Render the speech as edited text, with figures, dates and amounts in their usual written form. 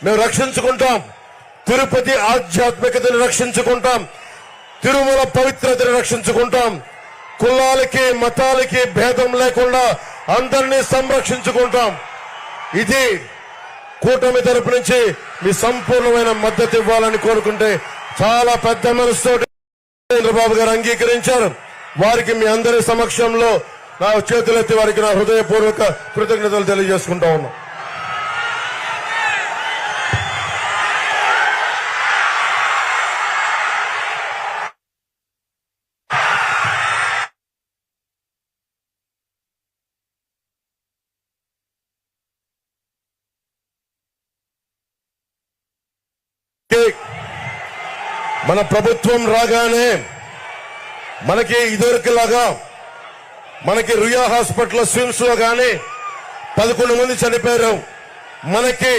మేము రక్షించుకుంటాం. తిరుపతి ఆధ్యాత్మికతను రక్షించుకుంటాం. తిరుమల పవిత్రతను రక్షించుకుంటాం. కులాలకి మతాలకి భేదం లేకుండా అందరినీ సంరక్షించుకుంటాం. ఇది కూటమి తరపు నుంచి మీ సంపూర్ణమైన మద్దతు ఇవ్వాలని కోరుకుంటే చాలా పెద్ద మనసుతో చంద్రబాబు గారు అంగీకరించారు. వారికి మీ అందరి సమక్షంలో నా చేతులెత్తి వారికి నా హృదయపూర్వక కృతజ్ఞతలు తెలియజేసుకుంటా ఉన్నా. మన ప్రభుత్వం రాగానే మనకి ఇదివరకులాగా మనకి రుయా హాస్పిటల్ స్విమ్స్ లో గానీ 11 మంది చనిపోయారు. మనకి